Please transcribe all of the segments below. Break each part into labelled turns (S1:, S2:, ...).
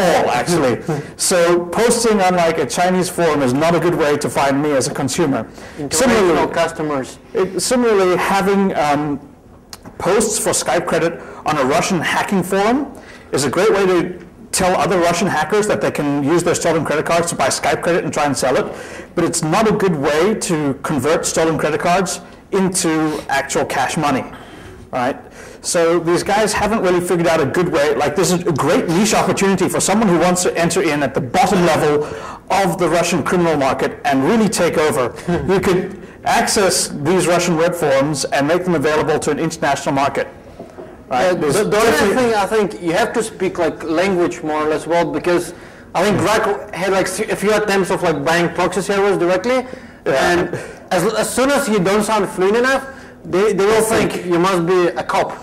S1: all, actually. So posting on like a Chinese forum is not a good way to find me as a consumer.
S2: International customers.
S1: Similarly, having posts for Skype credit on a Russian hacking forum is a great way to tell other Russian hackers that they can use their stolen credit cards to buy Skype credit and try and sell it. But it's not a good way to convert stolen credit cards into actual cash money, right? So these guys haven't really figured out a good way. Like, this is a great niche opportunity for someone who wants to enter in at the bottom level of the Russian criminal market and really take over. You could access these Russian web forums and make them available to an international market. Right?
S2: The other thing, I think you have to speak like language more or less well, because I think Grugq had like a few attempts of like buying proxy servers directly, and as soon as you don't sound fluent enough, they will think you must be a cop.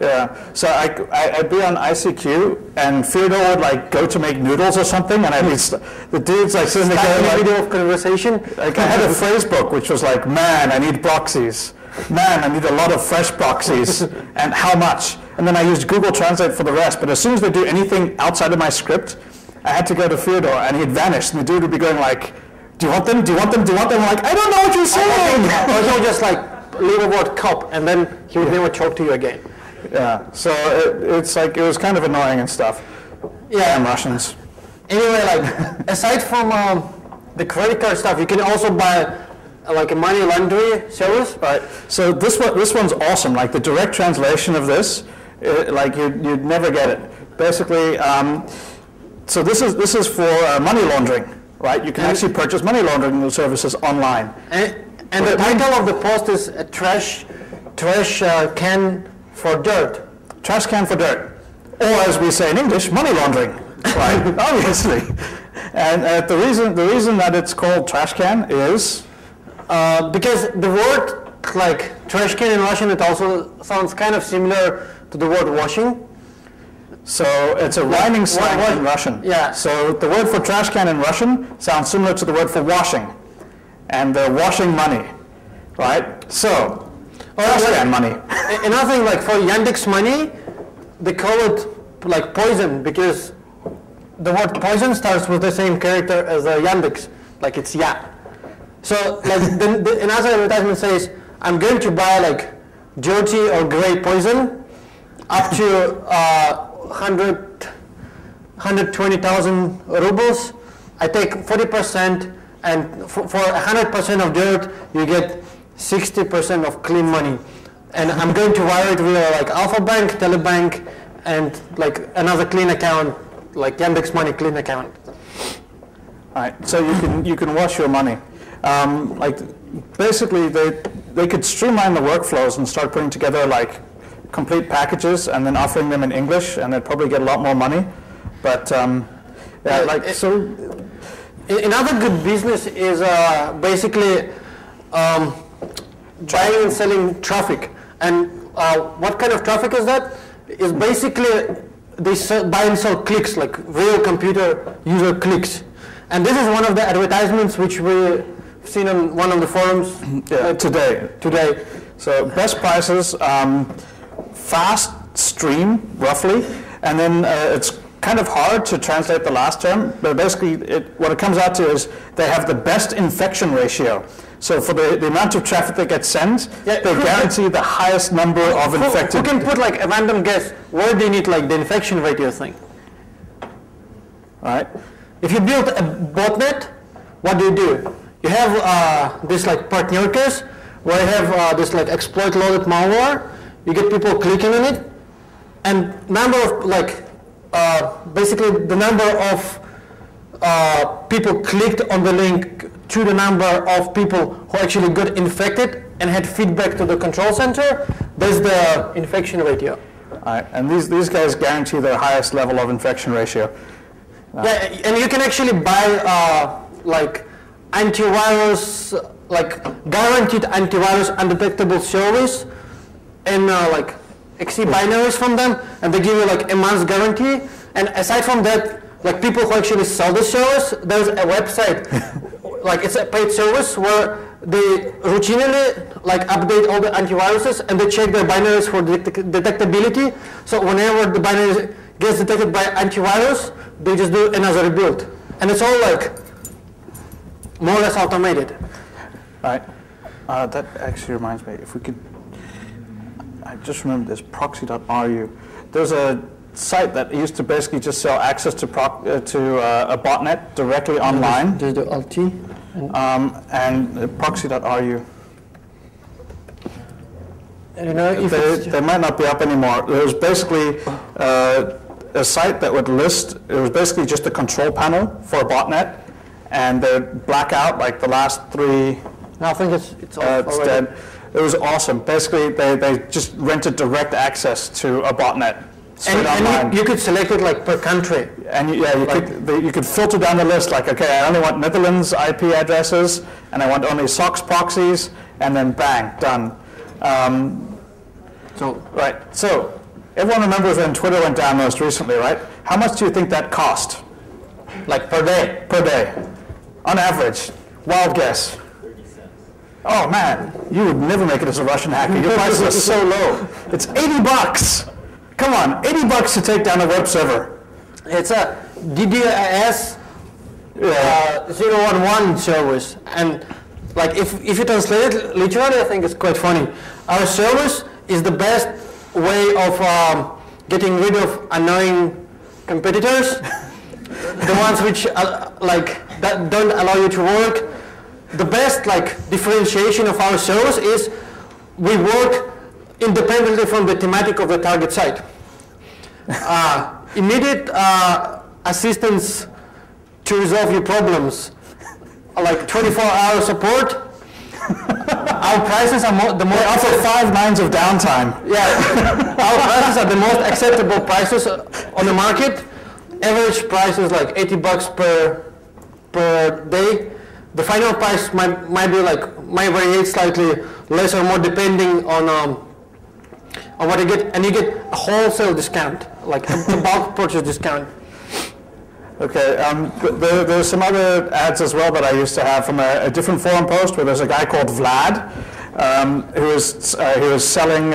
S1: Yeah, so I'd be on ICQ, and Fyodor would like go to make noodles or something, and the dude's like sitting there
S2: like, video of conversation.
S1: Like I had a phrase book which was like, man, I need proxies. Man, I need a lot of fresh proxies, and how much? And then I used Google Translate for the rest, but as soon as they do anything outside of my script, I had to go to Fyodor, and he'd vanish, and the dude would be going like, do you want them? Do you want them? Do you want them? I'm like, I don't know what you're saying.
S2: Or he'll just like leave a word cop, and then he would never talk to you again.
S1: Yeah, so it's like, it was kind of annoying and stuff.
S2: Yeah.
S1: Damn Russians.
S2: Anyway, like, aside from the credit card stuff, you can also buy like a money laundry service.
S1: Right, so this one's awesome. Like the direct translation of this, like you'd never get it. Basically, so this is for money laundering, right? You can actually purchase money laundering services online.
S2: And the title of the post is a trash can for dirt.
S1: Trash can for dirt. Or as we say in English, money laundering, right? Obviously. And the reason that it's called trash can is
S2: because the word like trash can in Russian, it also sounds kind of similar to the word washing.
S1: So it's a rhyming slang in Russian.
S2: Yeah.
S1: So the word for trash can in Russian sounds similar to the word for washing. And they're washing money, right? So, trash can money.
S2: Another thing, like for Yandex money, they call it like poison, because the word poison starts with the same character as Yandex, like it's ya. So like another advertisement says, I'm going to buy like dirty or gray poison up to 120,000 rubles. I take 40%, and for 100% of dirt, you get 60% of clean money. And I'm going to wire it via like Alpha Bank, Telebank, and like another clean account, like Yandex Money clean account.
S1: All right, so you can wash your money. Like basically, they could streamline the workflows and start putting together like complete packages and then offering them in English, and they'd probably get a lot more money. But yeah, like so.
S2: Another good business is basically buying and selling traffic. And what kind of traffic is that? Is basically they buy and sell clicks, like real computer user clicks. And this is one of the advertisements which we've seen on one of the forums today.
S1: So best prices, fast stream roughly, and then it's kind of hard to translate the last term, but basically what it comes out to is they have the best infection ratio. So for the amount of traffic that gets sent, they guarantee the highest number of infected.
S2: Who can put like a random guess where they need like the infection ratio thing?
S1: All right.
S2: If you build a botnet, what do? You have this like partnerkes where you have this like exploit loaded malware. You get people clicking on it, and number of like basically the number of people clicked on the link to the number of people who actually got infected and had feedback to the control center. That's the infection ratio.
S1: All right, and these guys guarantee the highest level of infection ratio.
S2: Yeah, and you can actually buy like antivirus, like guaranteed antivirus undetectable service, and like .exe binaries from them, and they give you like a month's guarantee. And aside from that, like people who actually sell the service, there's a website, like it's a paid service where they routinely like update all the antiviruses and they check their binaries for detectability. So whenever the binary gets detected by antivirus, they just do another rebuild. And it's all like more or less automated.
S1: Right. That actually reminds me, if we could, I just remembered this proxy.ru. There's a site that used to basically just sell access to a botnet directly online.
S2: There's the LT.
S1: And proxy.ru.
S2: You know, if
S1: they might not be up anymore. There was basically a site that would list, it was basically just a control panel for a botnet, and they'd black out like the last 3.
S2: No, I think it's off
S1: it's dead. It was awesome. Basically, they just rented direct access to a botnet.
S2: And you could select it like per country.
S1: And you could filter down the list like, okay, I only want Netherlands IP addresses, and I want only SOX proxies, and then bang, done. So everyone remembers when Twitter went down most recently, right? How much do you think that cost?
S2: Like per day?
S1: Per day. On average. Wild guess.
S3: 30 cents.
S1: Oh man, you would never make it as a Russian hacker. Your prices are so low. It's $80. Come on, $80 to take down a web server.
S2: It's a DDoS 011 service. And like if you translate it literally, I think it's quite funny. Our service is the best way of getting rid of annoying competitors, the ones which that don't allow you to work. The best differentiation of our service is we work independently from the thematic of the target site. Immediate assistance to resolve your problems, like 24-hour support. Our prices are the most.
S1: After 5 nines of downtime.
S2: Yeah, our prices are the most acceptable prices on the market. Average price is like $80 per day. The final price might vary slightly less or more depending on what you get, and you get a wholesale discount, like a bulk purchase discount.
S1: Okay, there's some other ads as well that I used to have from a different forum post where there's a guy called Vlad who was selling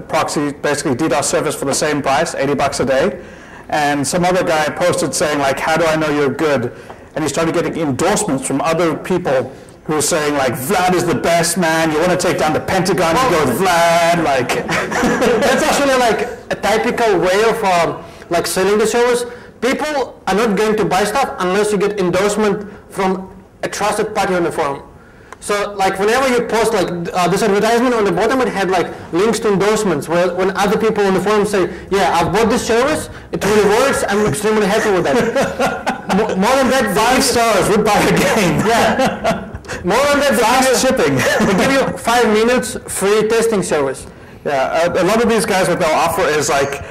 S1: proxy, basically DDoS service for the same price, $80 a day, and some other guy posted saying like, how do I know you're good? And he started getting endorsements from other people who were saying like, Vlad is the best man, you want to take down the Pentagon, you go with Vlad, like.
S2: That's actually like a typical way of selling the service. People are not going to buy stuff unless you get endorsement from a trusted party on the forum. So like whenever you post this advertisement on the bottom, it had like links to endorsements where when other people on the forum say, yeah, I've bought this service, it really works, I'm extremely happy with that. More than that,
S1: 5 stars, would buy again.
S2: Yeah. More than that,
S1: fast shipping.
S2: They give you 5 minutes free testing service.
S1: Yeah, a lot of these guys, what they'll offer is like,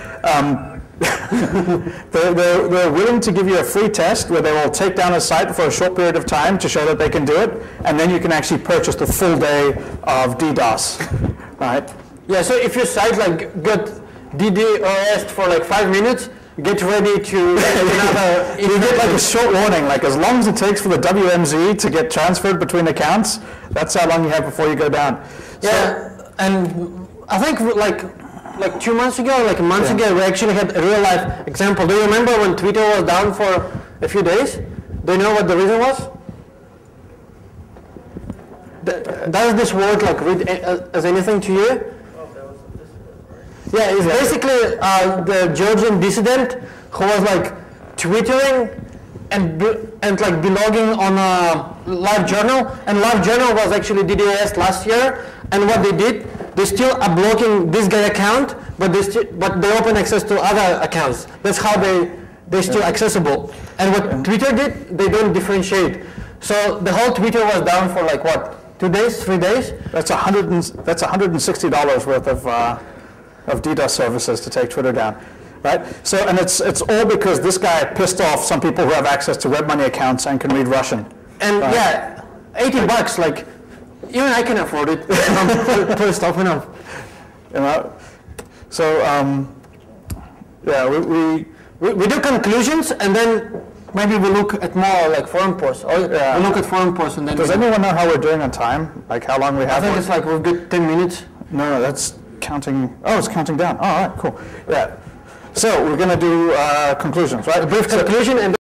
S1: they're willing to give you a free test where they will take down a site for a short period of time to show that they can do it, and then you can actually purchase the full day of DDoS, right?
S2: Yeah, so if your site got DDoS for 5 minutes, get ready to another.
S1: You get a short warning, as long as it takes for the WMZ to get transferred between accounts, that's how long you have before you go down.
S2: Yeah, and I think like 2 months ago, a month ago, we actually had a real life example. Do you remember when Twitter was down for a few days? Do you know what the reason was? Does this word read as anything to you? Yeah, it's basically the Georgian dissident who was twittering and blogging on a live journal, and live journal was actually DDoS last year. And what they did, they still are blocking this guy account, but they open access to other accounts. That's how they're still accessible. And what Twitter did, they don't differentiate. So the whole Twitter was down for 2 days, 3 days.
S1: That's $160 worth of DDoS services to take Twitter down, right? So, and it's all because this guy pissed off some people who have access to WebMoney accounts and can read Russian.
S2: And yeah, $80, even I can afford it. First off enough.
S1: So yeah,
S2: we do conclusions, and then maybe we look at more forum posts. Or we look at forum posts, and then.
S1: Does anyone know how we're doing on time? How long we have?
S2: I think it's we've got 10 minutes.
S1: No, that's counting. Oh, it's counting down. Oh, all right, cool. Yeah. So we're going to do conclusions, right?
S2: A brief conclusion and